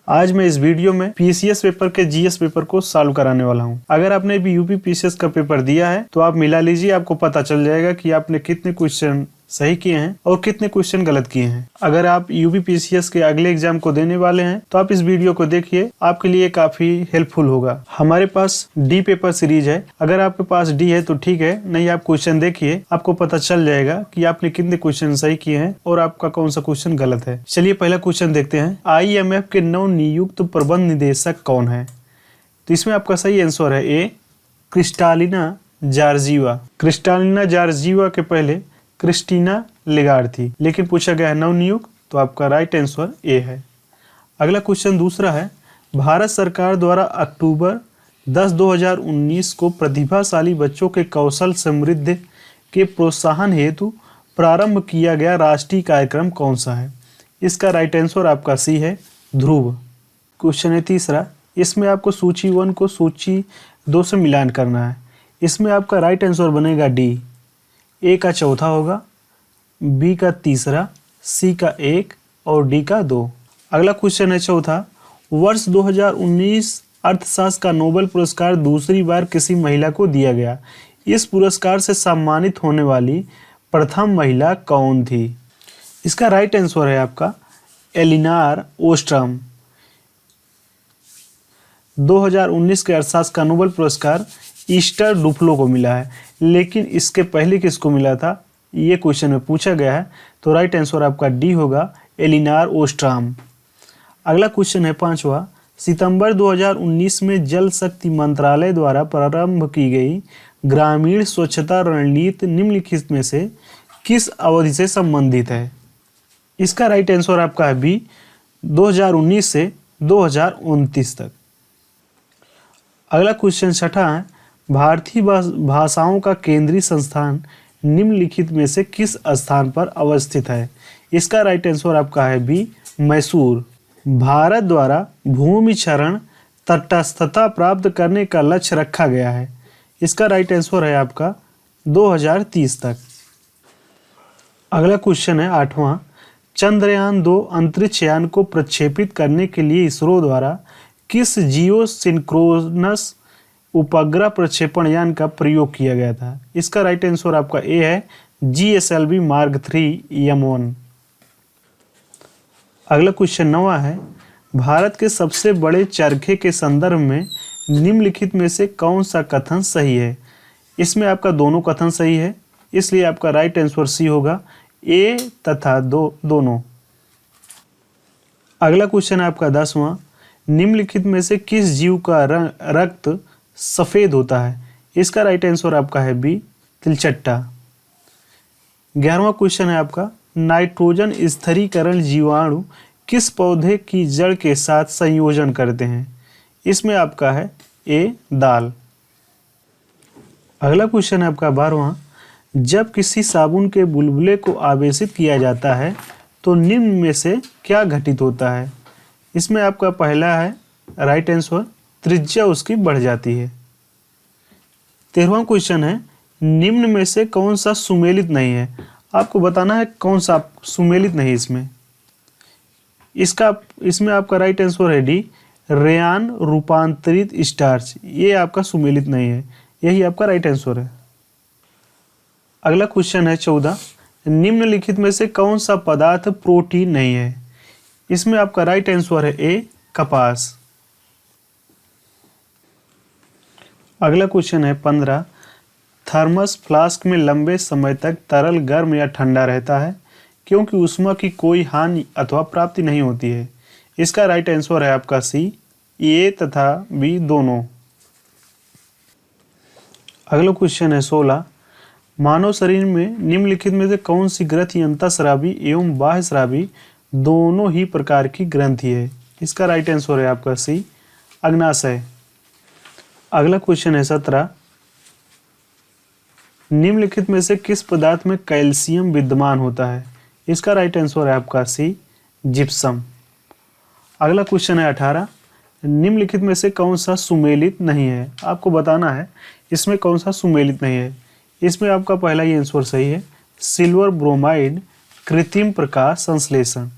आज मैं इस वीडियो में पीसीएस पेपर के जीएस पेपर को सॉल्व कराने वाला हूं। अगर आपने भी यूपी पीसीएस का पेपर दिया है तो आप मिला लीजिए, आपको पता चल जाएगा कि आपने कितने क्वेश्चन सही किए हैं और कितने क्वेश्चन गलत किए हैं। अगर आप यूपी पीसीएस के अगले एग्जाम को देने वाले हैं तो आप इस वीडियो को देखिए, आपके लिए काफी हेल्पफुल होगा। हमारे पास डी पेपर सीरीज है। अगर आपके पास डी है तो ठीक है, नहीं आप क्वेश्चन देखिए, आपको पता चल जाएगा कि आपने कितने क्वेश्चन सही किए हैं और आपका कौन सा क्वेश्चन गलत है। चलिए पहला क्वेश्चन देखते हैं। IMF के नव नियुक्त प्रबंध निदेशक कौन है? तो इसमें आपका सही आंसर है ए, क्रिस्टालिना जॉर्जिवा। क्रिस्टालिना जॉर्जिवा के पहले क्रिस्टीना लेगार्ड थी, लेकिन पूछा गया है नवनियुक्त, तो आपका राइट आंसर ए है। अगला क्वेश्चन दूसरा है। भारत सरकार द्वारा अक्टूबर 10, 2019 को प्रतिभाशाली बच्चों के कौशल समृद्धि के प्रोत्साहन हेतु प्रारंभ किया गया राष्ट्रीय कार्यक्रम कौन सा है? इसका राइट आंसर आपका सी है, ध्रुव। क्वेश्चन है तीसरा। इसमें आपको सूची 1 को सूची 2 से मिलान करना है। इसमें आपका राइट आंसर बनेगा डी। ए का चौथा होगा, बी का तीसरा, सी का 1 और डी का 2। अगला क्वेश्चन है चौथा। वर्ष 2019 अर्थशास्त्र का नोबेल पुरस्कार दूसरी बार किसी महिला को दिया गया? इस पुरस्कार से सम्मानित होने वाली प्रथम महिला कौन थी? इसका राइट आंसर है आपका एलिनार ओस्ट्रम। 2019 के अर्थशास्त्र का नोबेल पुरस्कार ईस्टर डुफ्लो को मिला है, लेकिन इसके पहले किसको मिला था ये क्वेश्चन में पूछा गया है, तो राइट आंसर आपका डी होगा, एलिनार ओस्ट्राम। अगला क्वेश्चन है पांचवा। सितंबर 2019 में जल शक्ति मंत्रालय द्वारा प्रारंभ की गई ग्रामीण स्वच्छता रणनीति निम्नलिखित में से किस अवधि से संबंधित है? इसका राइट आंसर आपका है बी, 2019 से 2029 तक। अगला क्वेश्चन छठा है। भारतीय भाषाओं का केंद्रीय संस्थान निम्नलिखित में से किस स्थान पर अवस्थित है? इसका राइट आंसर आपका है बी, मैसूर। भारत द्वारा भूमि क्षरण तटस्थता प्राप्त करने का लक्ष्य रखा गया है। इसका राइट आंसर है आपका 2030 तक। अगला क्वेश्चन है आठवां। चंद्रयान 2 अंतरिक्ष यान को प्रक्षेपित करने के लिए इसरो द्वारा किस जियो सिंक्रोनस उपग्रह प्रक्षेपण यान का प्रयोग किया गया था? इसका राइट आंसर आपका ए है, GSLV मार्क 3 M1। अगला क्वेश्चन 9वां है। भारत के सबसे बड़े चरखे के संदर्भ में निम्नलिखित में से कौन सा कथन सही है? इसमें आपका दोनों कथन सही है, इसलिए आपका राइट आंसर सी होगा, ए तथा दोनों। अगला क्वेश्चन है आपका 10वां। निम्नलिखित में से किस जीव का रक्त सफेद होता है? इसका राइट आंसर आपका है बी, तिलचट्टा। 11वां क्वेश्चन है आपका। नाइट्रोजन स्थिरीकरण जीवाणु किस पौधे की जड़ के साथ संयोजन करते हैं? इसमें आपका है ए, दाल। अगला क्वेश्चन है आपका 12वां। जब किसी साबुन के बुलबुले को आवेशित किया जाता है तो निम्न में से क्या घटित होता है? इसमें आपका पहला है राइट आंसर, त्रिज्या उसकी बढ़ जाती है। 13वां क्वेश्चन है। निम्न में से कौन सा सुमेलित नहीं है? आपको बताना है कौन सा सुमेलित नहीं इसमें। इसमें आपका राइट आंसर है डी, रेयान रूपांतरित स्टार्च। ये आपका सुमेलित नहीं है, यही आपका राइट आंसर है। अगला क्वेश्चन है 14। निम्नलिखित में से कौन सा पदार्थ प्रोटीन नहीं है? इसमें आपका राइट आंसर है ए, कपास। अगला क्वेश्चन है 15। थर्मस फ्लास्क में लंबे समय तक तरल गर्म या ठंडा रहता है क्योंकि ऊष्मा की कोई हानि अथवा प्राप्ति नहीं होती है। इसका राइट आंसर है आपका सी, ए तथा बी दोनों। अगला क्वेश्चन है 16। मानव शरीर में निम्नलिखित में से कौन सी ग्रंथि अंतःस्रावी एवं बाह्यस्रावी दोनों ही प्रकार की ग्रंथि है? इसका राइट आंसर है आपका सी, अग्नाशय। अगला क्वेश्चन है 17। निम्नलिखित में से किस पदार्थ में कैल्शियम विद्यमान होता है? इसका राइट आंसर है आपका सी, जिप्सम। अगला क्वेश्चन है 18। निम्नलिखित में से कौन सा सुमेलित नहीं है? आपको बताना है इसमें कौन सा सुमेलित नहीं है। इसमें आपका पहला ही आंसर सही है, सिल्वर ब्रोमाइड कृत्रिम प्रकाश संश्लेषण।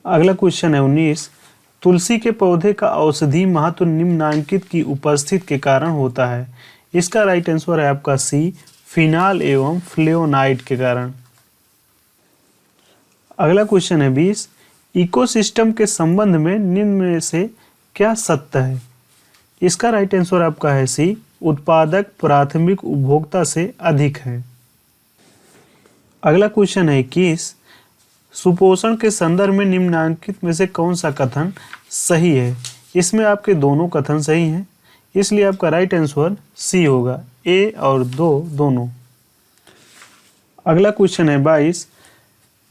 अगला क्वेश्चन है 19। तुलसी के पौधे का औषधि महत्व निम्नलिखित की उपस्थिति के कारण होता है। इसका राइट आंसर है आपका सी, फिनाल एवं फ्लेवोनाइड के कारण। अगला क्वेश्चन है 20। इकोसिस्टम के संबंध में निम्न में से क्या सत्य है? इसका राइट आंसर आपका है सी, उत्पादक प्राथमिक उपभोक्ता से अधिक है। अगला क्वेश्चन है 21। सुपोषण के संदर्भ में निम्नलिखित में से कौन सा कथन सही है? इसमें आपके दोनों कथन सही हैं, इसलिए आपका राइट आंसर सी होगा, ए और दोनों। अगला क्वेश्चन है 22।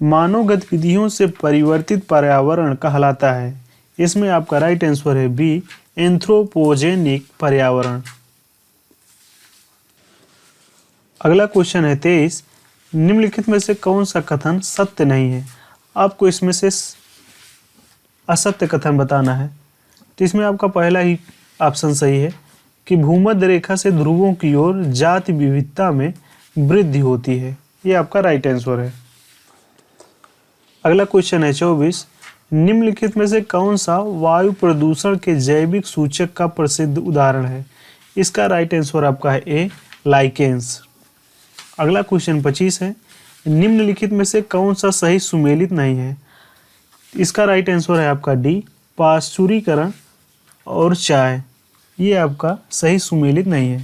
मानव गतिविधियों से परिवर्तित पर्यावरण कहलाता है। इसमें आपका राइट आंसर है बी, एंथ्रोपोजेनिक पर्यावरण। अगला क्वेश्चन है 23। निम्नलिखित में से कौन सा कथन सत्य नहीं है? आपको इसमें से असत्य कथन बताना है। तो इसमें आपका पहला ही ऑप्शन सही है कि भूमध्य रेखा से ध्रुवों की ओर जाति विविधता में वृद्धि होती है। ये आपका राइट आंसर है। अगला क्वेश्चन है 24। निम्नलिखित में से कौन सा वायु प्रदूषण के जैविक सूचक का प्रसिद्ध उदाहरण है? इसका राइट आंसर आपका है ए, लाइकेंस। अगला क्वेश्चन 25 है। निम्नलिखित में से कौन सा सही सुमेलित नहीं है? इसका राइट आंसर है आपका डी, पाश्चुरीकरण और चाय। ये आपका सही सुमेलित नहीं है।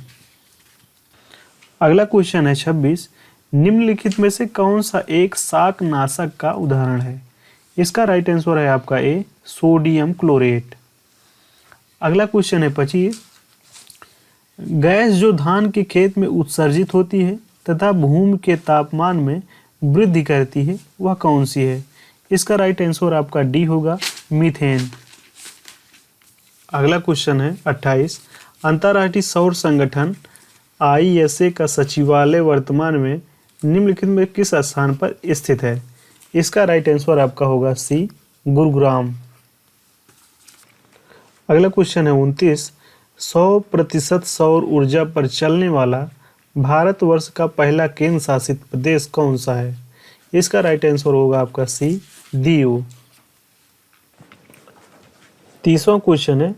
अगला क्वेश्चन है 26। निम्नलिखित में से कौन सा एक शाकनाशक का उदाहरण है? इसका राइट आंसर है आपका ए, सोडियम क्लोरेट। अगला क्वेश्चन है 25। गैस जो धान के खेत में उत्सर्जित होती है तथा भूमि के तापमान में वृद्धि करती है, वह कौन सी है? इसका राइट आंसर आपका डी होगा, मीथेन। अगला क्वेश्चन है 28। अंतर्राष्ट्रीय सौर संगठन ISA का सचिवालय वर्तमान में निम्नलिखित में किस स्थान पर स्थित है? इसका राइट आंसर आपका होगा सी, गुरुग्राम। अगला क्वेश्चन है 29। 100% सौर ऊर्जा पर चलने वाला भारतवर्ष का पहला केंद्र शासित प्रदेश कौन सा है? इसका राइट आंसर होगा आपका सी, दीव। 30वां क्वेश्चन है।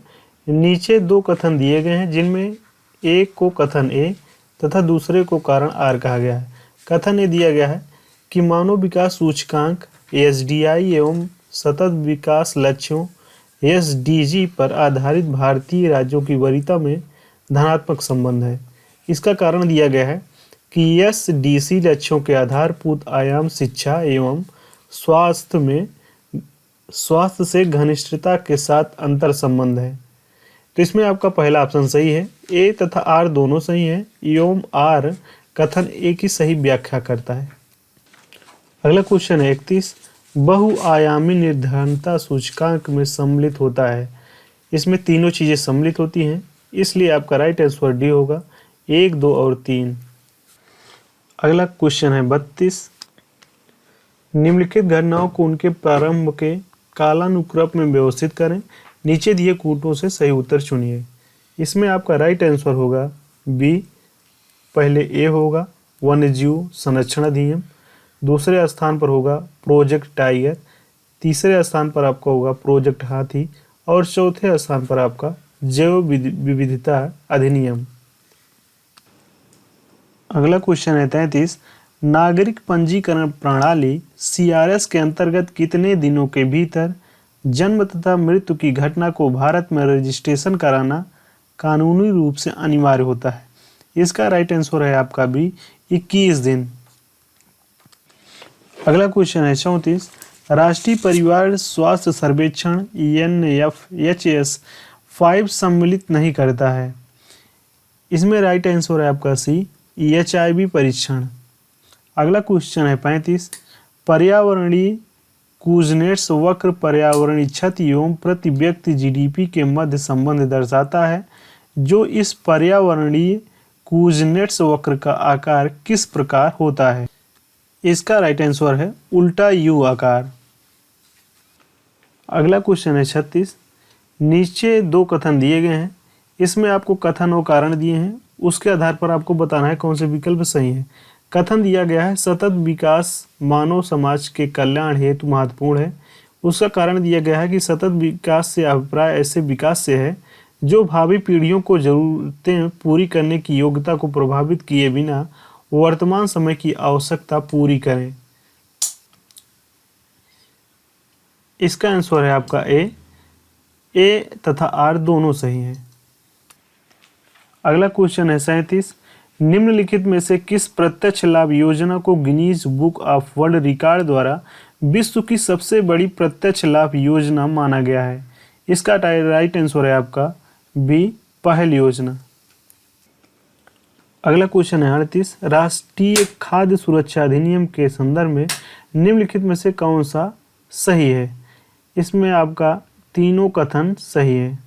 नीचे दो कथन दिए गए हैं जिनमें एक को कथन ए तथा दूसरे को कारण आर कहा गया है। कथन ए दिया गया है कि मानव विकास सूचकांक SDI एवं सतत विकास लक्ष्यों SDG पर आधारित भारतीय राज्यों की वरीयता में धनात्मक संबंध है। इसका कारण दिया गया है कि SDC लक्ष्यों के आधारभूत आयाम शिक्षा एवं स्वास्थ्य से घनिष्ठता के साथ अंतर संबंध है। तो इसमें आपका पहला ऑप्शन सही है, ए तथा आर दोनों सही है एवं आर कथन ए की सही व्याख्या करता है। अगला क्वेश्चन है 31। बहुआयामी निर्धारणता सूचकांक में सम्मिलित होता है। इसमें तीनों चीजें सम्मिलित होती हैं, इसलिए आपका राइट आंसर डी होगा, 1, 2 और 3। अगला क्वेश्चन है 32। निम्नलिखित घटनाओं को उनके प्रारंभ के कालानुक्रम में व्यवस्थित करें। नीचे दिए कूटों से सही उत्तर चुनिए। इसमें आपका राइट आंसर होगा बी, पहले ए होगा वन्यजीव संरक्षण अधिनियम, दूसरे स्थान पर होगा प्रोजेक्ट टाइगर, तीसरे स्थान पर आपका होगा प्रोजेक्ट हाथी और चौथे स्थान पर आपका जैव विविधता अधिनियम। अगला क्वेश्चन है 33। नागरिक पंजीकरण प्रणाली CRS के अंतर्गत कितने दिनों के भीतर जन्म तथा मृत्यु की घटना को भारत में रजिस्ट्रेशन कराना कानूनी रूप से अनिवार्य होता है? इसका राइट आंसर है आपका बी, 21 दिन। अगला क्वेश्चन है 34। राष्ट्रीय परिवार स्वास्थ्य सर्वेक्षण NFHS 5 सम्मिलित नहीं करता है। इसमें राइट आंसर है आपका सी, HIV परीक्षण। अगला क्वेश्चन है 35। पर्यावरणीय कुजनेट्स वक्र पर्यावरणीय क्षति एवं प्रति व्यक्ति GDP के मध्य संबंध दर्शाता है। जो इस पर्यावरणीय कुजनेट्स वक्र का आकार किस प्रकार होता है? इसका राइट आंसर है उल्टा U आकार। अगला क्वेश्चन है 36। नीचे दो कथन दिए गए हैं, इसमें आपको कथन और कारण दिए हैं, उसके आधार पर आपको बताना है कौन से विकल्प सही है। कथन दिया गया है सतत विकास मानव समाज के कल्याण हेतु महत्वपूर्ण है। उसका कारण दिया गया है कि सतत विकास से अभिप्राय ऐसे विकास से है जो भावी पीढ़ियों को जरूरतें पूरी करने की योग्यता को प्रभावित किए बिना वर्तमान समय की आवश्यकता पूरी करें। इसका आंसर है आपका ए तथा आर दोनों सही हैं। अगला क्वेश्चन है 37। निम्नलिखित में से किस प्रत्यक्ष लाभ योजना को Guinness book of world record द्वारा विश्व की सबसे बड़ी प्रत्यक्ष लाभ योजना माना गया है? इसका राइट आंसर है आपका बी, पहल योजना। अगला क्वेश्चन है 38। राष्ट्रीय खाद्य सुरक्षा अधिनियम के संदर्भ में निम्नलिखित में से कौन सा सही है? इसमें आपका तीनों कथन सही है,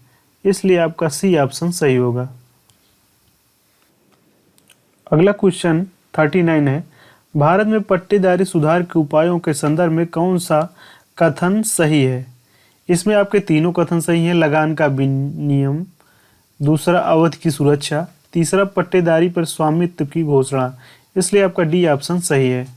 इसलिए आपका सी ऑप्शन सही होगा। अगला क्वेश्चन 39 है। भारत में पट्टेदारी सुधार के उपायों के संदर्भ में कौन सा कथन सही है? इसमें आपके तीनों कथन सही हैं। लगान का विनियम, दूसरा अवधि की सुरक्षा, तीसरा पट्टेदारी पर स्वामित्व की घोषणा, इसलिए आपका डी ऑप्शन सही है।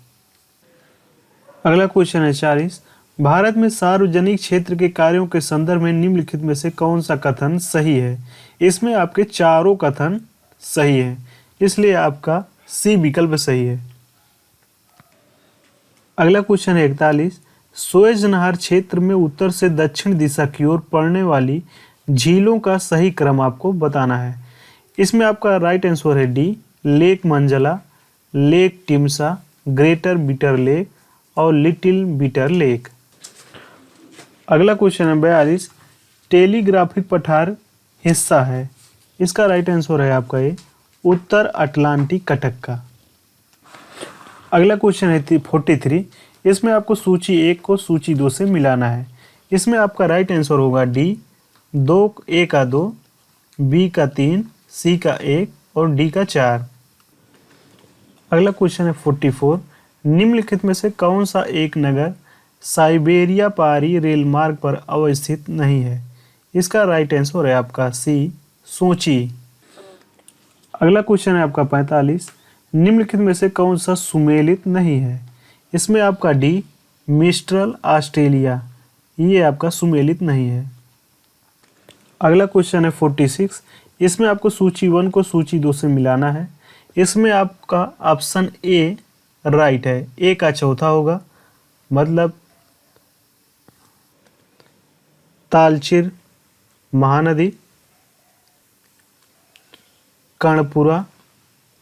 अगला क्वेश्चन है 40। भारत में सार्वजनिक क्षेत्र के कार्यों के संदर्भ में निम्नलिखित में से कौन सा कथन सही है? इसमें आपके चारों कथन सही है, इसलिए आपका सी विकल्प सही है। अगला क्वेश्चन है 41। सुएज नहर क्षेत्र में उत्तर से दक्षिण दिशा की ओर पड़ने वाली झीलों का सही क्रम आपको बताना है। इसमें आपका राइट आंसर है D, Lake Manzala, Lake Timsah, Great Bitter Lake और लिटिल बिटर लेक। अगला क्वेश्चन है 42। टेलीग्राफिक पठार हिस्सा है, इसका राइट आंसर है आपका ये उत्तर अटलांटिक कटक का। अगला क्वेश्चन है 43। इसमें आपको सूची 1 को सूची 2 से मिलाना है। इसमें आपका राइट आंसर होगा डी, 2 ए का 2, बी का 3, सी का 1 और डी का 4। अगला क्वेश्चन है 44। निम्नलिखित में से कौन सा एक नगर साइबेरिया पारी रेल मार्ग पर अवस्थित नहीं है? इसका राइट आंसर है आपका सी, सोची। अगला क्वेश्चन है आपका 45। निम्नलिखित में से कौन सा सुमेलित नहीं है? इसमें आपका डी, मिस्ट्रल ऑस्ट्रेलिया, ये आपका सुमेलित नहीं है। अगला क्वेश्चन है 46। इसमें आपको सूची 1 को सूची 2 से मिलाना है। इसमें आपका ऑप्शन ए राइट है, ए का चौथा होगा, मतलब तालचिर महानदी, कर्णपुरा,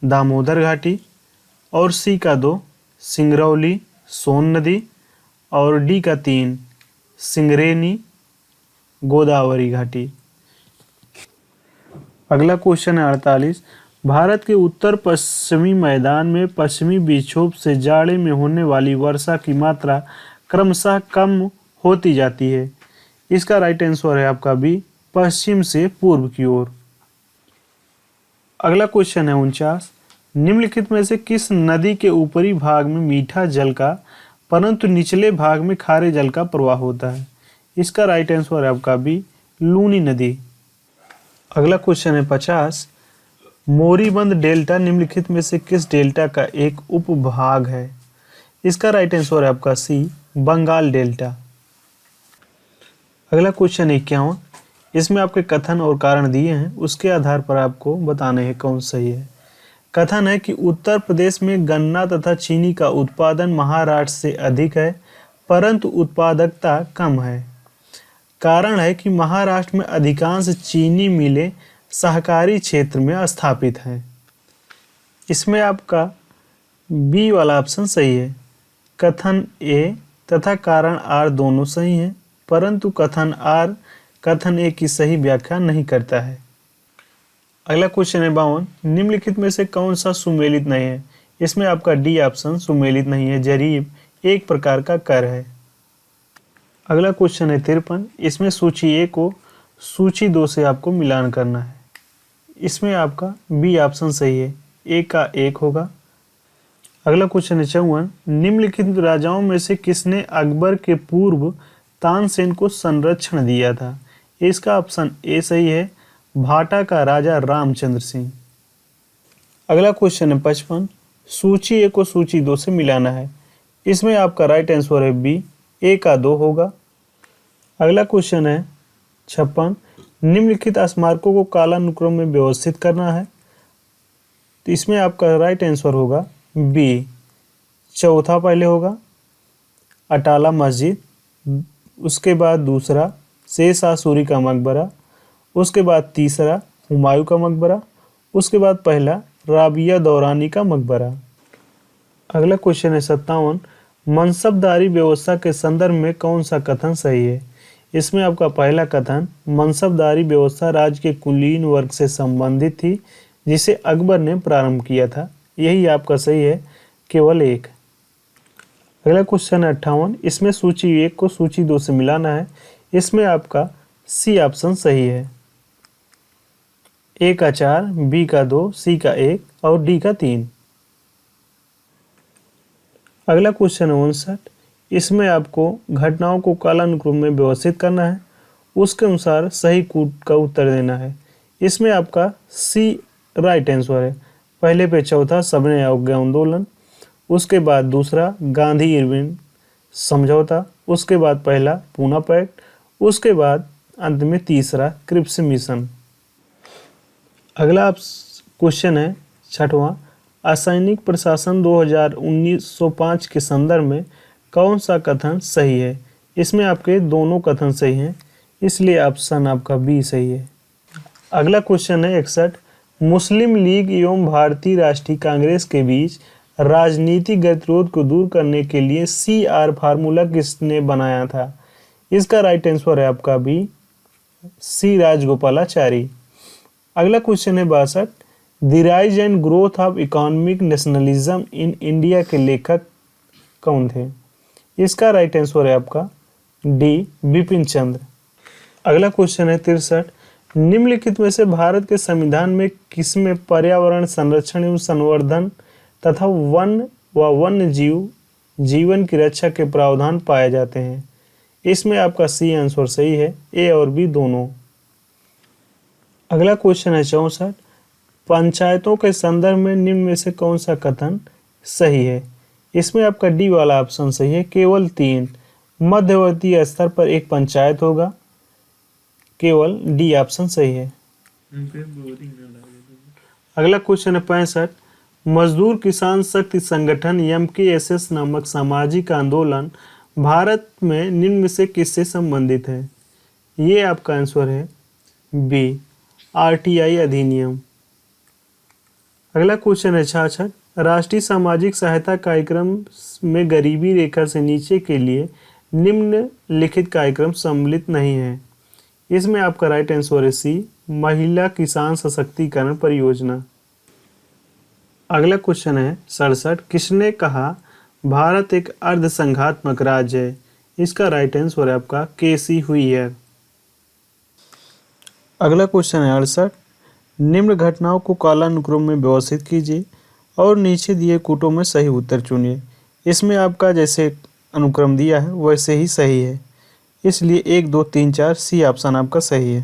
दामोदर घाटी और सी का 2 सिंगरौली, सोन नदी और डी का 3 सिंगरेनी, गोदावरी घाटी। अगला क्वेश्चन है 48। भारत के उत्तर पश्चिमी मैदान में पश्चिमी विक्षोभ से जाड़े में होने वाली वर्षा की मात्रा क्रमशः कम होती जाती है। इसका राइट आंसर है आपका बी, पश्चिम से पूर्व की ओर। अगला क्वेश्चन है 49। निम्नलिखित में से किस नदी के ऊपरी भाग में मीठा जल का परंतु निचले भाग में खारे जल का प्रवाह होता है? इसका राइट आंसर है आपका बी, लूनी नदी। अगला क्वेश्चन है 50। मोरीबंद डेल्टा निम्नलिखित में से किस डेल्टा का एक उपभाग है? इसका राइट आंसर है आपका सी, बंगाल डेल्टा। अगला क्वेश्चन 51। इसमें आपके कथन और कारण दिए हैं, उसके आधार पर आपको बताने हैं कौन सही है। कथन है कि उत्तर प्रदेश में गन्ना तथा चीनी का उत्पादन महाराष्ट्र से अधिक है परंतु उत्पादकता कम है। कारण है कि महाराष्ट्र में अधिकांश चीनी मिलें सहकारी क्षेत्र में स्थापित हैं। इसमें आपका बी वाला ऑप्शन सही है। कथन ए तथा कारण आर दोनों सही हैं, परंतु कथन आर कथन ए की सही व्याख्या नहीं करता है। अगला क्वेश्चन है 52। निम्नलिखित में से कौन सा सुमेलित नहीं है? इसमें आपका डी ऑप्शन सुमेलित नहीं है। जरीब एक प्रकार का कर है। अगला क्वेश्चन है 53। इसमें सूची ए को सूची 2 से आपको मिलान करना है। इसमें आपका बी ऑप्शन सही है, ए का 1 होगा। अगला क्वेश्चन है 54। निम्नलिखित राजाओं में से किसने अकबर के पूर्व तानसेन को संरक्षण दिया था? इसका ऑप्शन ए सही है, भाटा का राजा रामचंद्र सिंह। अगला क्वेश्चन है 55। सूची ए को सूची 2 से मिलाना है। इसमें आपका राइट आंसर है बी, ए का 2 होगा। अगला क्वेश्चन है 56, निम्नलिखित स्मारकों को कालानुक्रम में व्यवस्थित करना है। तो इसमें आपका राइट आंसर होगा बी, चौथा पहले होगा अटाला मस्जिद, उसके बाद दूसरा शेर शाह सूरी का मकबरा, उसके बाद तीसरा हुमायूं का मकबरा, उसके बाद पहला राबिया दौरानी का मकबरा। अगला क्वेश्चन है 57, मनसबदारी व्यवस्था के संदर्भ में कौन सा कथन सही है। इसमें आपका पहला कथन, मनसबदारी व्यवस्था राज्य के कुलीन वर्ग से संबंधित थी जिसे अकबर ने प्रारंभ किया था, यही आपका सही है, केवल एक। अगला क्वेश्चन है 58, इसमें सूची 1 को सूची 2 से मिलाना है। इसमें आपका सी ऑप्शन सही है, ए का 4, बी का 2, सी का 1 और डी का 3। अगला क्वेश्चन है 59, इसमें आपको घटनाओं को कालानुक्रम में व्यवस्थित करना है, उसके अनुसार सही कूट का उत्तर देना है। इसमें आपका सी राइट आंसर है। पहले पे चौथा सविनय अवज्ञा आंदोलन, उसके बाद दूसरा गांधी इरविन समझौता, उसके बाद पहला पूना पैक्ट, उसके बाद अंत में तीसरा क्रिप्स मिशन। अगला क्वेश्चन है 6वां, असैनिक प्रशासन 2019-05 के संदर्भ में कौन सा कथन सही है। इसमें आपके दोनों कथन सही हैं, इसलिए ऑप्शन आपका बी सही है। अगला क्वेश्चन है 61, मुस्लिम लीग एवं भारतीय राष्ट्रीय कांग्रेस के बीच राजनीतिक गतिरोध को दूर करने के लिए CR फार्मूला किसने बनाया था। इसका राइट आंसर है आपका बी, सी राजगोपालाचारी। अगला क्वेश्चन है 62, the rise and growth of economic nationalism in India के लेखक कौन थे। इसका राइट आंसर है आपका डी, बिपिन चंद्र। अगला क्वेश्चन है 63, निम्नलिखित में से भारत के संविधान में किसमें पर्यावरण संरक्षण एवं संवर्धन तथा वन व वन्य जीवन की रक्षा के प्रावधान पाए जाते हैं। इसमें आपका सी आंसर सही है, ए और बी दोनों। अगला क्वेश्चन है 64, पंचायतों के संदर्भ में निम्न में से कौन सा कथन सही है। इसमें आपका डी वाला ऑप्शन सही है, केवल 3 मध्यवर्ती स्तर पर एक पंचायत होगा, केवल डी ऑप्शन सही है। अगला क्वेश्चन है 65, मजदूर किसान शक्ति संगठन MKSS नामक सामाजिक आंदोलन भारत में निम्न में से किससे संबंधित है। ये आपका आंसर है बी, RTI अधिनियम। अगला क्वेश्चन है 66, राष्ट्रीय सामाजिक सहायता कार्यक्रम में गरीबी रेखा से नीचे के लिए निम्नलिखित कार्यक्रम सम्मिलित नहीं है। इसमें आपका राइट आंसर है सी, महिला किसान सशक्तिकरण परियोजना। अगला क्वेश्चन है 67, किसने कहा भारत एक अर्धसंघात्मक राज्य है। इसका राइट आंसर है आपका KC हुइयर। अगला क्वेश्चन है 68, निम्न घटनाओं को कालानुक्रम में व्यवस्थित कीजिए और नीचे दिए कूटों में सही उत्तर चुनिए। इसमें आपका जैसे अनुक्रम दिया है वैसे ही सही है, इसलिए 1 2 3 4 सी ऑप्शन आपका सही है।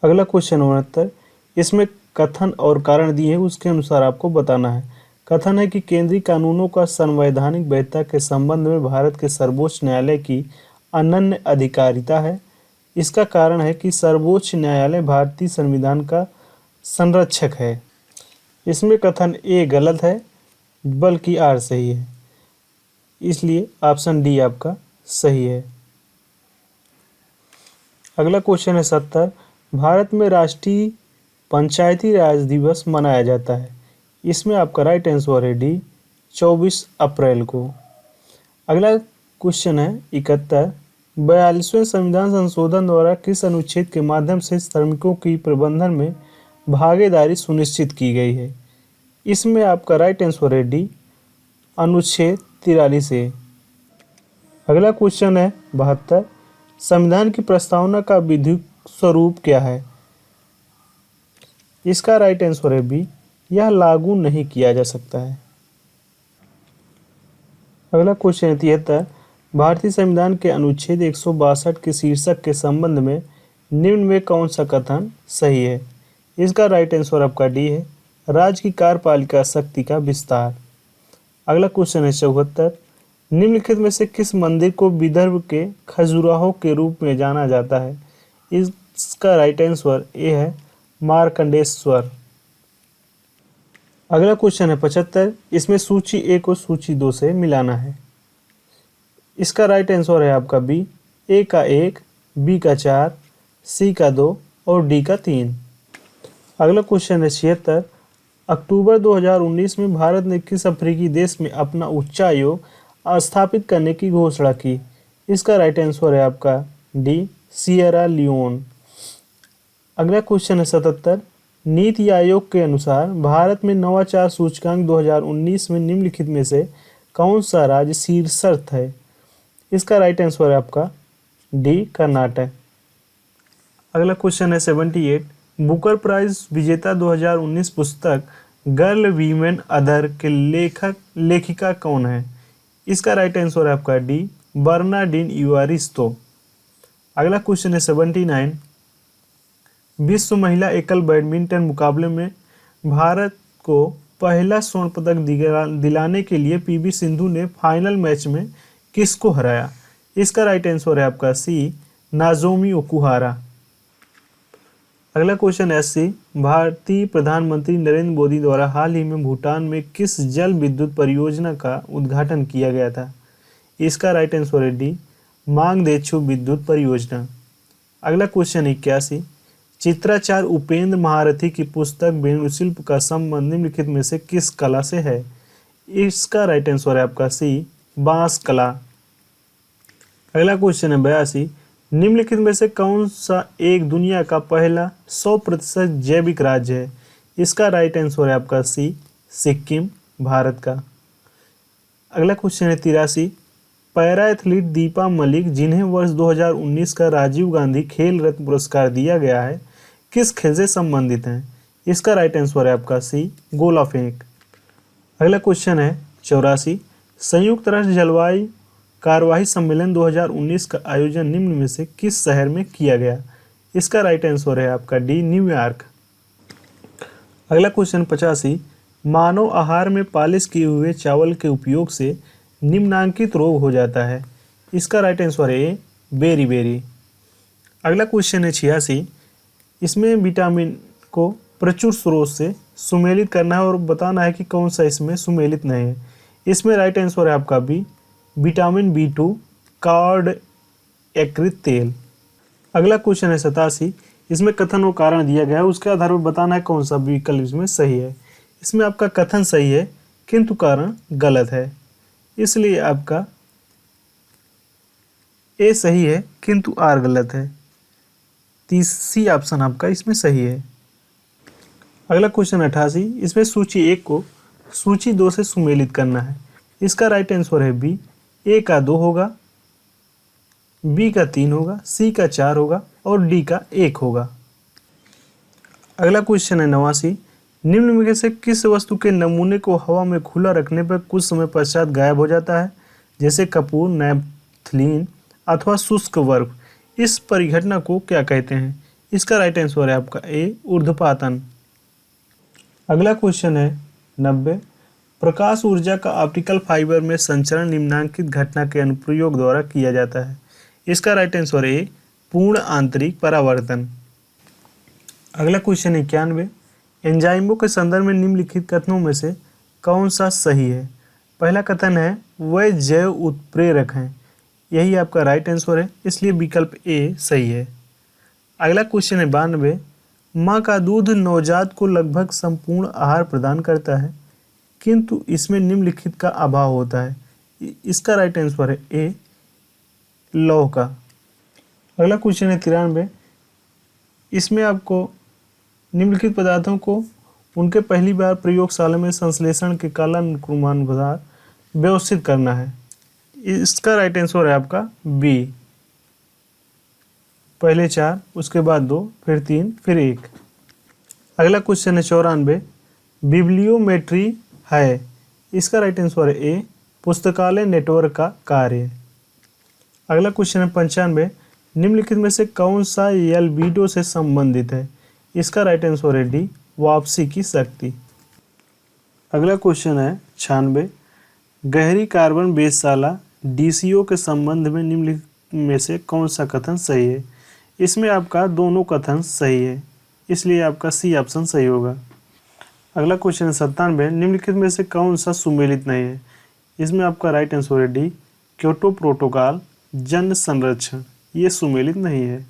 अगला क्वेश्चन 69, इसमें कथन और कारण दिए हैं, उसके अनुसार आपको बताना है। कथन है कि केंद्रीय कानूनों का संवैधानिक वैधता के संबंध में भारत के सर्वोच्च न्यायालय की अनन्य अधिकारिता है। इसका कारण है कि सर्वोच्च न्यायालय भारतीय संविधान का संरक्षक है। इसमें कथन ए गलत है, बल्कि आर सही है, इसलिए ऑप्शन डी आपका सही है। अगला क्वेश्चन है 70, भारत में राष्ट्रीय पंचायती राज दिवस मनाया जाता है। इसमें आपका राइट आंसर है डी, 24 अप्रैल को। अगला क्वेश्चन है 71, 42वें संविधान संशोधन द्वारा किस अनुच्छेद के माध्यम से श्रमिकों की प्रबंधन में भागीदारी सुनिश्चित की गई है। इसमें आपका राइट आंसर है डी, अनुच्छेद 43 से। अगला क्वेश्चन है 72, संविधान की प्रस्तावना का विधिक स्वरूप क्या है। इसका राइट आंसर है बी, यह लागू नहीं किया जा सकता है। अगला क्वेश्चन है 73, भारतीय संविधान के अनुच्छेद 162 के शीर्षक के संबंध में निम्न में कौन सा कथन सही है। इसका राइट आंसर आपका डी है, राज्य की कार्यपालिका शक्ति का विस्तार। अगला क्वेश्चन है 74, निम्नलिखित में से किस मंदिर को विदर्भ के खजुराहो के रूप में जाना जाता है? इसका राइट आंसर ए है मार्कंडेश्वर। अगला क्वेश्चन है 75। इसमें सूची ए को सूची 2 से मिलाना है। इसका राइट आंसर है आपका बी, ए का 1, बी का 4, सी का 2 और डी का 3। अगला क्वेश्चन है 76। अक्टूबर 2019 में भारत ने किस अफ्रीकी देश में अपना उच्चायोग स्थापित करने की घोषणा की? इसका राइट आंसर है आपका डी, सियरा लियोन। अगला क्वेश्चन है 77। नीति आयोग के अनुसार भारत में नवाचार सूचकांक 2019 में निम्नलिखित में से कौन सा राज्य शीर्षस्थ है? इसका राइट आंसर है आपका डी, कर्नाटक। अगला क्वेश्चन है 78। बुकर प्राइज विजेता 2019 पुस्तक गर्ल वीमेन अदर के लेखिका कौन है? इसका राइट आंसर है आपका डी, बर्नार्डिन इवारिस्तो। अगला क्वेश्चन है 79। विश्व महिला एकल बैडमिंटन मुकाबले में भारत को पहला स्वर्ण पदक दिलाने के लिए पीवी सिंधु ने फाइनल मैच में किसको हराया? इसका राइट आंसर है आपका सी, नाजोमी ओकुहारा। अगला क्वेश्चन है 80। भारतीय प्रधानमंत्री नरेंद्र मोदी द्वारा हाल ही में भूटान में किस जल विद्युत परियोजना का उद्घाटन किया गया था? इसका राइट आंसर है डी, मांगदेछू विद्युत परियोजना। अगला क्वेश्चन 81। चित्राचार्य उपेंद्र महारथी की पुस्तक वेणुशिल्प का संबंध निम्नलिखित में से किस कला से है? इसका राइट आंसर है आपका सी, बांस कला। अगला क्वेश्चन है 82। निम्नलिखित में से कौन सा एक दुनिया का पहला 100% जैविक राज्य है? इसका राइट आंसर है आपका सी, सिक्किम, भारत का। अगला क्वेश्चन है 83। पैरा एथलीट दीपा मलिक, जिन्हें वर्ष 2019 का राजीव गांधी खेल रत्न पुरस्कार दिया गया है, किस खेल से संबंधित हैं? इसका राइट आंसर है आपका सी, गोला फेंक। अगला क्वेश्चन है 84। संयुक्त राष्ट्र जलवायु कार्यवाही सम्मेलन 2019 का आयोजन निम्न में से किस शहर में किया गया? इसका राइट आंसर है आपका डी, न्यूयॉर्क। अगला क्वेश्चन 85। मानव आहार में पॉलिश किए हुए चावल के उपयोग से निम्नांकित रोग हो जाता है। इसका राइट आंसर है ए, बेरी बेरी। अगला क्वेश्चन है 86। इसमें विटामिन को प्रचुर स्रोत से सुमेलित करना है और बताना है कि कौन सा इसमें सुमेलित नहीं है। इसमें राइट आंसर है आपका बी, विटामिन B2 कार्ड यकृत तेल। अगला क्वेश्चन है 87। इसमें कथन और कारण दिया गया है, उसके आधार पर बताना है कौन सा विकल्प इसमें सही है। इसमें आपका कथन सही है किंतु कारण गलत है, इसलिए आपका ए सही है किंतु आर गलत है। तीसरी ऑप्शन आपका इसमें सही है। अगला क्वेश्चन 88। इसमें सूची 1 को सूची 2 से सुमेलित करना है। इसका राइट आंसर है बी, ए का 2 होगा, बी का 3 होगा, सी का 4 होगा और डी का 1 होगा। अगला क्वेश्चन है 89। निम्न में से किस वस्तु के नमूने को हवा में खुला रखने पर कुछ समय पश्चात गायब हो जाता है, जैसे कपूर, नैपथलीन अथवा शुष्क बर्फ? इस परिघटना को क्या कहते हैं? इसका राइट आंसर है आपका ए, ऊर्ध्वपातन। अगला क्वेश्चन है 90। प्रकाश ऊर्जा का ऑप्टिकल फाइबर में संचरण निम्नांकित घटना के अनुप्रयोग द्वारा किया जाता है। इसका राइट आंसर है पूर्ण आंतरिक परावर्तन। अगला क्वेश्चन 91। एंजाइमों के संदर्भ में निम्नलिखित कथनों में से कौन सा सही है? पहला कथन है वह जैव उत्प्रेरक हैं, यही आपका राइट आंसर है, इसलिए विकल्प ए सही है। अगला क्वेश्चन है 92। माँ का दूध नवजात को लगभग संपूर्ण आहार प्रदान करता है, किंतु इसमें निम्नलिखित का अभाव होता है। इसका राइट आंसर है ए, लौह का। अगला क्वेश्चन है 93। इसमें आपको निम्नलिखित पदार्थों को उनके पहली बार प्रयोगशाला में संश्लेषण के कालानुक्रमानुसार व्यवस्थित करना है। इसका राइट आंसर है आपका बी, पहले 4, उसके बाद 2, फिर 3, फिर 1। अगला क्वेश्चन है 94। बिब्लियोमेट्री है, इसका राइट आंसर है ए, पुस्तकालय नेटवर्क का कार्य। अगला क्वेश्चन है 95। निम्नलिखित में से कौन सा एल्बिडो से संबंधित है? इसका राइट आंसर है डी, वापसी की शक्ति। अगला क्वेश्चन है 96। गहरी कार्बन वेधशाला DCO के संबंध में निम्नलिखित में से कौन सा कथन सही है? इसमें आपका दोनों कथन सही है, इसलिए आपका सी ऑप्शन सही होगा। अगला क्वेश्चन है 97, निम्नलिखित में से कौन सा सुमेलित नहीं है? इसमें आपका राइट आंसर है डी, क्योटो प्रोटोकॉल, जन संरक्षण, ये सुमेलित नहीं है।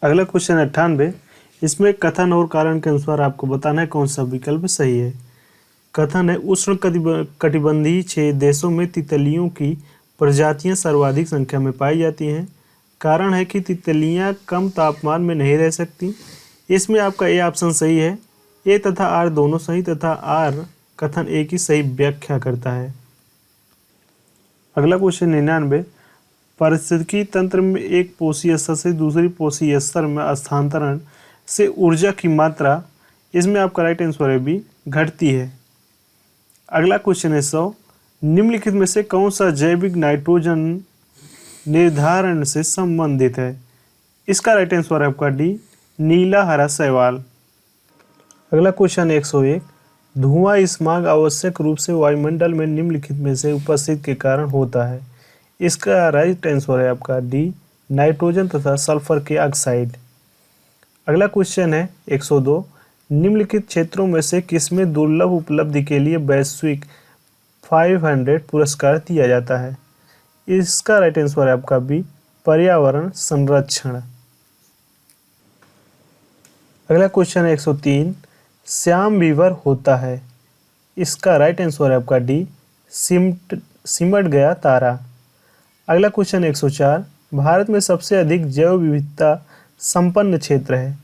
अगला क्वेश्चन है 98, इसमें कथन और कारण के अनुसार आपको बताना है कौन सा विकल्प सही है। कथन है उष्ण कटिबंधीय देशों में तितलियों की प्रजातियां सर्वाधिक संख्या में पाई जाती हैं। कारण है कि तितलियां कम तापमान में नहीं रह सकती। इसमें आपका ए ऑप्शन सही है। ए तथा आर दोनों सही तथा आर कथन ए की सही व्याख्या करता है। अगला क्वेश्चन 99, पारिस्थितिकी तंत्र में एक पोषी स्तर से दूसरी पोषी स्तर में स्थानांतरण से ऊर्जा की मात्रा, इसमें आपका राइट आंसर है बी, घटती है। अगला क्वेश्चन है 100, निम्नलिखित में से कौन सा जैविक नाइट्रोजन निर्धारण से संबंधित है? इसका राइट आंसर है आपका डी, नीला हरा शैवाल। अगला क्वेश्चन 101, धुआं स्मॉग आवश्यक रूप से वायुमंडल में निम्नलिखित में से उपस्थित के कारण होता है। इसका राइट आंसर है आपका डी, नाइट्रोजन तथा सल्फर के ऑक्साइड। अगला क्वेश्चन है 102, निम्नलिखित क्षेत्रों में से किसमें दुर्लभ उपलब्धि के लिए वैश्विक 500 पुरस्कार दिया जाता है? इसका राइट आंसर है आपका बी, पर्यावरण संरक्षण। अगला क्वेश्चन है 103, श्याम वीवर होता है। इसका राइट आंसर है आपका डी, सिमट गया तारा। अगला क्वेश्चन 104, भारत में सबसे अधिक जैव विविधता संपन्न क्षेत्र है।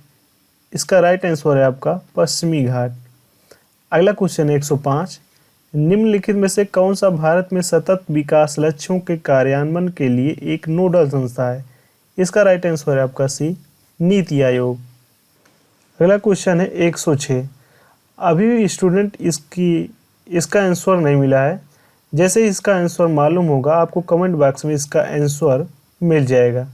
इसका राइट आंसर है आपका पश्चिमी घाट। अगला क्वेश्चन 105, निम्नलिखित में से कौन सा भारत में सतत विकास लक्ष्यों के कार्यान्वयन के लिए एक नोडल संस्था है? इसका राइट आंसर है आपका सी, नीति आयोग। अगला क्वेश्चन है 106, अभी भी स्टूडेंट इसका आंसर नहीं मिला है। जैसे ही इसका आंसर मालूम होगा आपको कमेंट बॉक्स में इसका आंसर मिल जाएगा।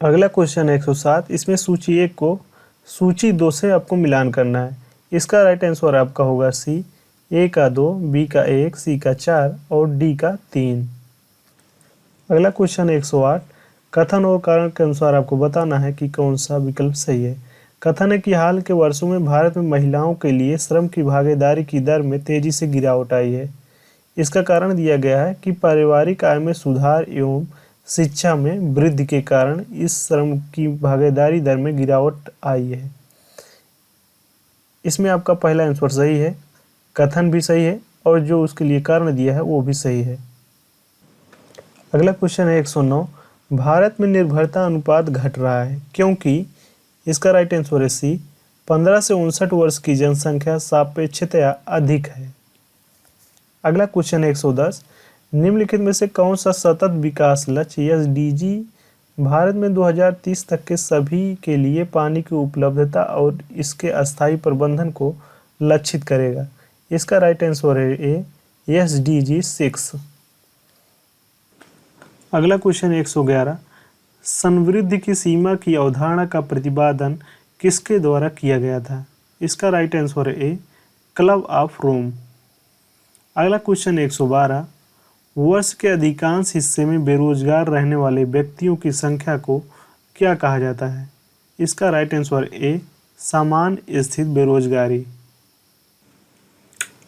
अगला क्वेश्चन है 107, इसमें सूची 1 को सूची 2 से आपको मिलान करना है। इसका राइट आंसर आपका होगा सी, ए का 2, बी का 1, सी का 4 और डी का 3। अगला क्वेश्चन है 108, कथन और कारण के अनुसार आपको बताना है कि कौन सा विकल्प सही है। कथन है कि हाल के वर्षों में भारत में महिलाओं के लिए श्रम की भागीदारी की दर में तेजी से गिरावट आई है। इसका कारण दिया गया है कि पारिवारिक आय में सुधार एवं शिक्षा में वृद्धि के कारण इस श्रम की भागीदारी दर में गिरावट आई है। इसमें आपका पहला आंसर सही है, कथन भी सही है और जो उसके लिए कारण दिया है वो भी सही है। अगला क्वेश्चन है 109, भारत में निर्भरता अनुपात घट रहा है क्योंकि? इसका राइट आंसर है सी, 15 से 59 वर्ष की जनसंख्या सापेक्षतया अधिक है। अगला क्वेश्चन है 110, निम्नलिखित में से कौन सा सतत विकास लक्ष्य SDG भारत में 2030 तक के सभी के लिए पानी की उपलब्धता और इसके अस्थायी प्रबंधन को लक्षित करेगा? इसका राइट आंसर है ए, SDG 6। अगला क्वेश्चन 111, समृद्धि की सीमा की अवधारणा का प्रतिपादन किसके द्वारा किया गया था? इसका राइट आंसर है ए, क्लब ऑफ रोम। अगला क्वेश्चन 112, वर्ष के अधिकांश हिस्से में बेरोजगार रहने वाले व्यक्तियों की संख्या को क्या कहा जाता है? इसका राइट आंसर ए, सामान्य स्थित बेरोजगारी।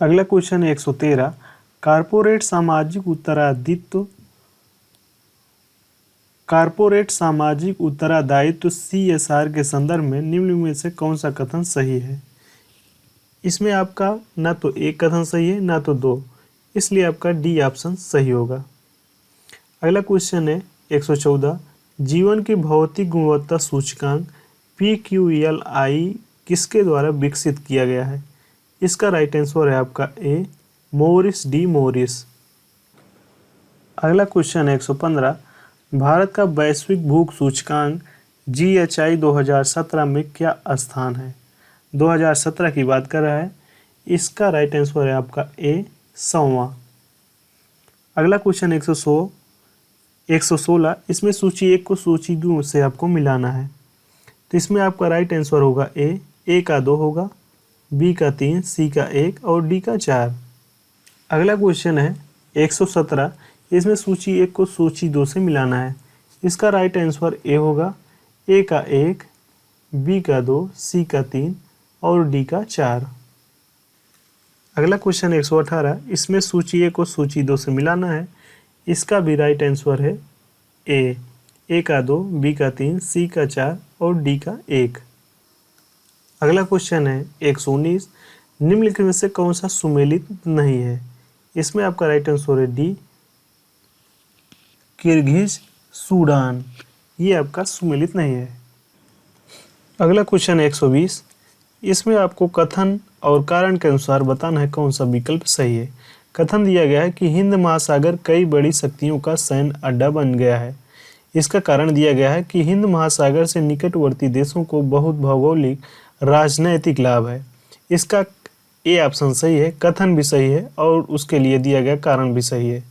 अगला क्वेश्चन है 113, कारपोरेट सामाजिक उत्तरदायित्व CSR के संदर्भ में निम्न में से कौन सा कथन सही है? इसमें आपका ना तो एक कथन सही है ना तो 2, इसलिए आपका डी ऑप्शन सही होगा। अगला क्वेश्चन है 114, जीवन की भौतिक गुणवत्ता सूचकांक PQLI किसके द्वारा विकसित किया गया है? इसका राइट आंसर है आपका ए, मोरिस डी मोरिस। अगला क्वेश्चन है 115, भारत का वैश्विक भूख सूचकांक GHI 2017 में क्या स्थान है? 2017 की बात कर रहा है। इसका राइट आंसर है आपका ए, 100वां। अगला क्वेश्चन 116, इसमें सूची 1 को सूची 2 से आपको मिलाना है। तो इसमें आपका राइट आंसर होगा ए का 2 होगा बी का 3, सी का 1 और डी का 4। अगला क्वेश्चन है 117। इसमें सूची 1 को सूची 2 से मिलाना है। इसका राइट आंसर ए होगा। ए का 1, बी का 2, सी का 3 और डी का 4। अगला क्वेश्चन 118। इसमें सूची 1 को सूची 2 से मिलाना है। इसका भी राइट आंसर है ए। ए का 2, बी का 3, सी का 4 और डी का 1। अगला क्वेश्चन है 119। निम्नलिखित में से कौन सा सुमेलित नहीं है? इसमें आपका राइट आंसर है डी, किर्गिज सूडान। ये आपका सुमेलित नहीं है। अगला क्वेश्चन है 120। इसमें आपको कथन और कारण के अनुसार बताना है कौन सा विकल्प सही है। कथन दिया गया है कि हिंद महासागर कई बड़ी शक्तियों का सैन्य अड्डा बन गया है। इसका कारण दिया गया है कि हिंद महासागर से निकटवर्ती देशों को बहुत भौगोलिक राजनैतिक लाभ है। इसका ए ऑप्शन सही है, कथन भी सही है और उसके लिए दिया गया कारण भी सही है।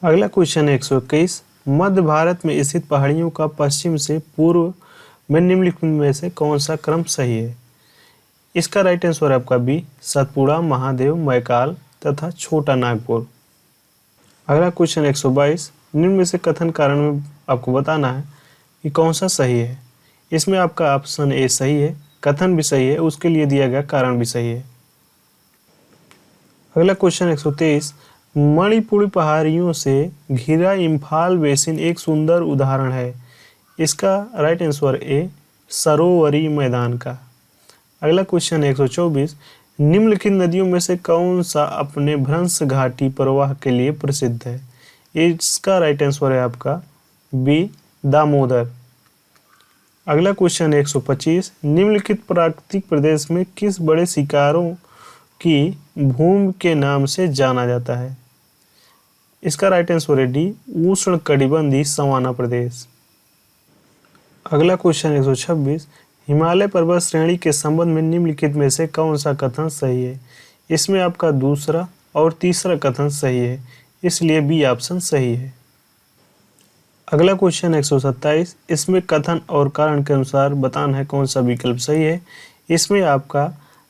अगला क्वेश्चन है 121। मध्य भारत में स्थित पहाड़ियों का पश्चिम से पूर्व में निम्नलिखित में से कौन सा क्रम सही है? इसका राइट आंसर है आपका बी, सतपुड़ा, महादेव, मैकाल तथा छोटा नागपुर। अगला क्वेश्चन 122। निम्न में से कथन कारण में आपको बताना है कि कौन सा सही है। इसमें आपका ऑप्शन ए सही है, कथन भी सही है, उसके लिए दिया गया कारण भी सही है। अगला क्वेश्चन 123। मणिपुरी पहाड़ियों से घिरा इम्फाल बेसिन एक सुंदर उदाहरण है। इसका राइट आंसर ए, सरोवरी मैदान का। अगला क्वेश्चन 124। निम्नलिखित नदियों में से कौन सा अपने भ्रंश घाटी प्रवाह के लिए प्रसिद्ध है? इसका राइट आंसर है आपका बी, दामोदर। अगला क्वेश्चन 125। निम्नलिखित प्राकृतिक प्रदेश में किस बड़े शिकारों की भूमि के नाम से जाना जाता है? इसका राइट आंसर है डी, उष्णकटिबंधीय सवाना प्रदेश। अगला क्वेश्चन 126। हिमालय पर्वत श्रेणी के संबंध में निम्नलिखित में से कौन सा कथन सही है? इसमें आपका दूसरा और तीसरा कथन सही है, इसलिए बी ऑप्शन सही है। अगला क्वेश्चन 127। इसमें कथन और कारण के अनुसार बताना है कौन सा विकल्प सही है। इसमें आपका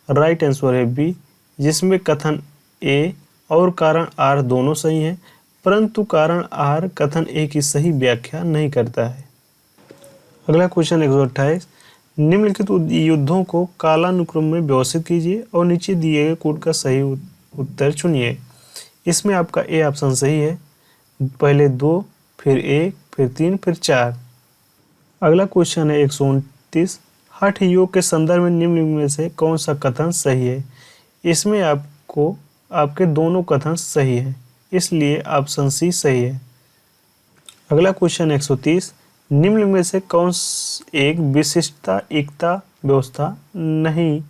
राइट आंसर है बी, जिसमें कथन ए और कारण आर दोनों सही हैं, परंतु कारण आर कथन ए की सही व्याख्या नहीं करता है। अगला क्वेश्चन 128। निम्नलिखित युद्धों को कालानुक्रम में व्यवस्थित कीजिए और नीचे दिए गए कोड का सही उत्तर चुनिए। इसमें आपका ए ऑप्शन सही है, पहले 2, फिर 1, फिर 3, फिर 4। अगला क्वेश्चन है 129। हठ योग के संदर्भ में निम्न में से कौन सा कथन सही है? इसमें आपको आपके दोनों कथन सही है, इसलिए ऑप्शन सी सही है। अगला क्वेश्चन 130। निम्न में से कौन एक विशिष्टता एकता व्यवस्था नहीं?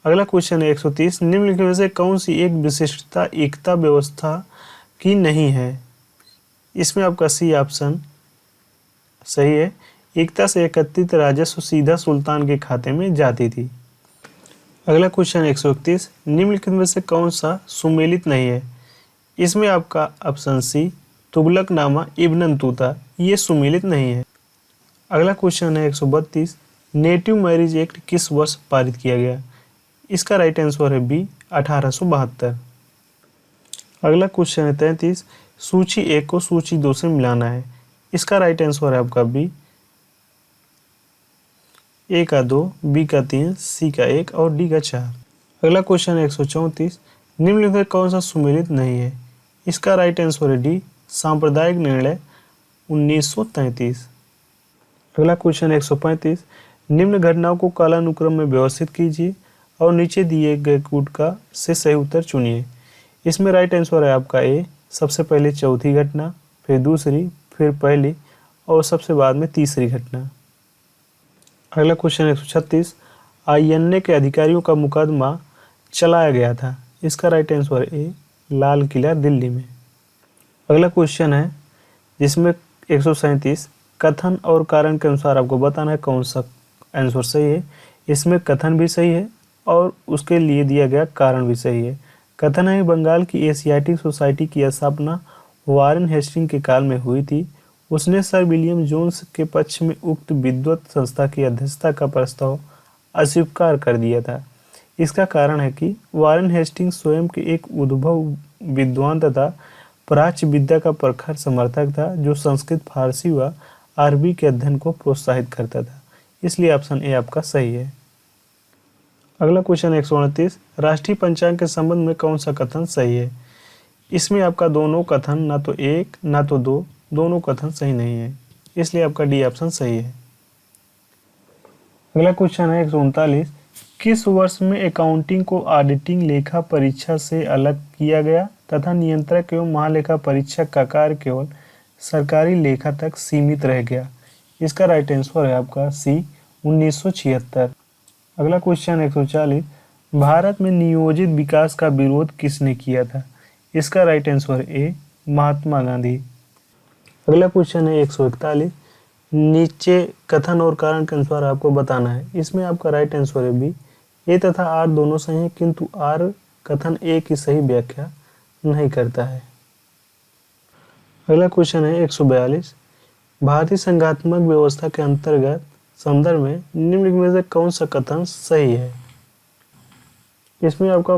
अगला क्वेश्चन है 130। निम्नलिखित में से कौन सी एक विशिष्टता एकता व्यवस्था की नहीं है? इसमें आपका सी ऑप्शन सही है। एकता से एकत्रित राजस्व सीधा सुल्तान के खाते में जाती थी। अगला क्वेश्चन 131। निम्नलिखित में से कौन सा सुमेलित नहीं है? इसमें आपका option C, Tughlaqnama Ibn Battuta, ये सुमेलित नहीं है। अगला क्वेश्चन है 132। नेटिव मैरिज एक्ट किस वर्ष पारित किया गया? इसका राइट आंसर है बी, 1872। अगला क्वेश्चन है 33। सूची 1 को सूची 2 से मिलाना है। इसका राइट आंसर है आपका बी, ए का 2, बी का 3, सी का 1 और डी का 4। अगला क्वेश्चन है 134। निम्नलिखित में कौन सा सुमेलित नहीं है? इसका राइट आंसर है डी, सांप्रदायिक निर्णय 1933। अगला क्वेश्चन 135। निम्न घटनाओं को कालानुक्रम में व्यवस्थित कीजिए और नीचे दिए गए कोड का से सही उत्तर चुनिए। इसमें राइट आंसर है आपका ए, सबसे पहले चौथी घटना, फिर दूसरी, फिर पहली और सबसे बाद में तीसरी घटना। अगला क्वेश्चन 136। आईएनए के अधिकारियों का मुकदमा चलाया गया था। इसका right answer A, Lal Qila Delhi में। अगला क्वेश्चन है जिसमें 137। कथन और कारण के अनुसार आपको बताना है कौन सा आंसर सही है। इसमें कथन भी सही है और उसके लिए दिया गया कारण भी सही है। कथन है बंगाल की एशियाटिक सोसाइटी की स्थापना वारेन हेस्टिंग के काल में हुई थी। उसने सर विलियम जोन्स के पक्ष में उक्त विद्वत संस्था की अध्यक्षता का प्रस्ताव अस्वीकार कर दिया था। इसका कारण है कि वारेन हेस्टिंग्स स्वयं के एक उद्भव विद्वान तथा प्राच्य विद्या का प्रखर समर्थक था, जो संस्कृत, फारसी व अरबी के अध्ययन को प्रोत्साहित करता था। इसलिए ऑप्शन ए आपका सही है। अगला क्वेश्चन 129, राष्ट्रीय पंचांग के संबंध में कौन सा कथन सही है? इसमें आपका दोनों कथन, ना तो एक ना तो दो, दोनों कथन सही नहीं है, इसलिए आपका डी ऑप्शन सही है। अगला क्वेश्चन है 139, किस वर्ष में अकाउंटिंग को ऑडिटिंग लेखा परीक्षा से अलग किया गया तथा नियंत्रक एवं महालेखा परीक्षक का कार्य केवल सरकारी लेखा तक सीमित रह गया? इसका राइट आंसर है आपका सी 1976। अगला क्वेश्चन 140, भारत में नियोजित विकास का विरोध किसने किया था? इसका right answer A Mahatma Gandhi. अगला क्वेश्चन है 141, नीचे कथन और कारण के अनुसार आपको बताना है। इसमें आपका राइट आंसर है बी, ए तथा आर दोनों सही हैं, किंतु आर कथन ए की सही व्याख्या नहीं करता है। अगला क्वेश्चन है 142, भारतीय संघात्मक व्यवस्था के अंतर्गत संदर्भ में निम्नलिखित में से कौन सा कथन सही है? इसमें आपका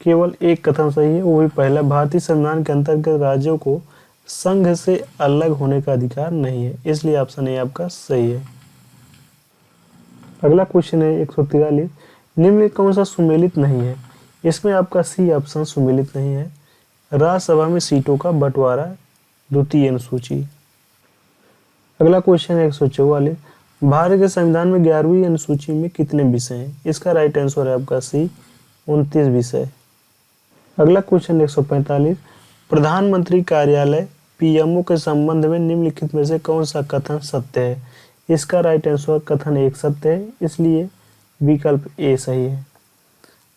केवल एक कथन सही है, वो भी पहला, भारतीय संविधान के अंतर्गत राज्यों को संघ से अलग होने का अधिकार नहीं है, इसलिए ऑप्शन ए आपका सही है। अगला क्वेश्चन है 143, निम्नलिखित कौन सा सुमेलित नहीं है? इसमें आपका सी ऑप्शन सुमेलित नहीं है, राज्यसभा में सीटों का बंटवारा, द्वितीय अनुसूची। अगला क्वेश्चन है 144, भारत के संविधान में 11वीं अनुसूची में कितने विषय हैं? इसका राइट आंसर है आपका सी 29 विषय। अगला क्वेश्चन 145, प्रधानमंत्री कार्यालय पीएमओ के संबंध में निम्नलिखित में से कौन सा कथन सत्य है? इसका राइट आंसर कथन एक सत्य है, इसलिए विकल्प ए सही है।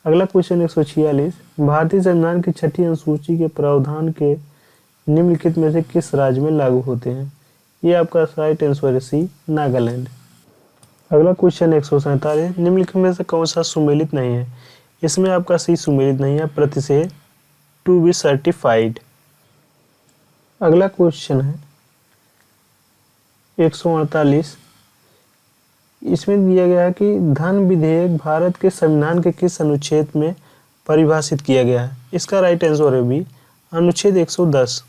अगला क्वेश्चन 146, भारतीय संविधान की 6ठी अनुसूची के प्रावधान के निम्नलिखित में से किस राज्य में लागू होते हैं? ये आपका राइट आंसर है सी नागालैंड। अगला क्वेश्चन 147, निम्नलिखित में से कौन सा सुमेलित नहीं है? इसमें आपका सी सुमेलित नहीं है, प्रतिषेध टू बी सर्टिफाइड। अगला क्वेश्चन है 148, इसमें दिया गया है कि धन विधेयक भारत के संविधान के किस अनुच्छेद में परिभाषित किया गया है? इसका राइट आंसर है बी, अनुच्छेद 110।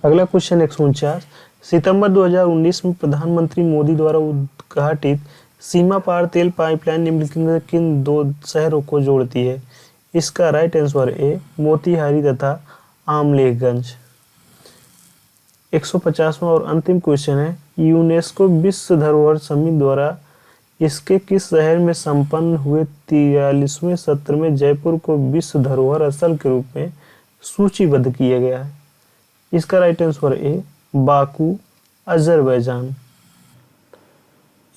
अगला क्वेश्चन 149, सितंबर 2019 में प्रधानमंत्री मोदी द्वारा उद्घाटित सीमा पार तेल पाइपलाइन निम्नलिखित में किन दो शहरों को जोड़ती है? इसका राइट आंसर ए मोतिहारी तथा आमलेखगंज। 150वां और अंतिम क्वेश्चन है, यूनेस्को विश्व धरोहर समिति द्वारा इसके किस शहर में संपन्न हुए 43वें सत्र में जयपुर को विश्व धरोहर स्थल के रूप में सूचीबद्ध किया गया है? इसका right answer A Baku, Azerbaijan.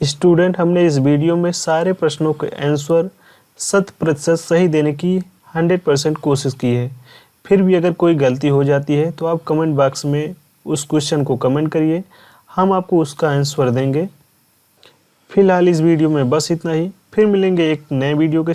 Student, हमने इस वीडियो में सारे प्रश्नों के आंसर 100% सही देने की 100% कोशिश की है। फिर भी अगर कोई गलती हो जाती है तो आप कमेंट बॉक्स में उस क्वेश्चन को कमेंट करिए, हम आपको उसका आंसर देंगे। फिलहाल इस वीडियो में बस इतना ही, फिर मिलेंगे एक नए वीडियो के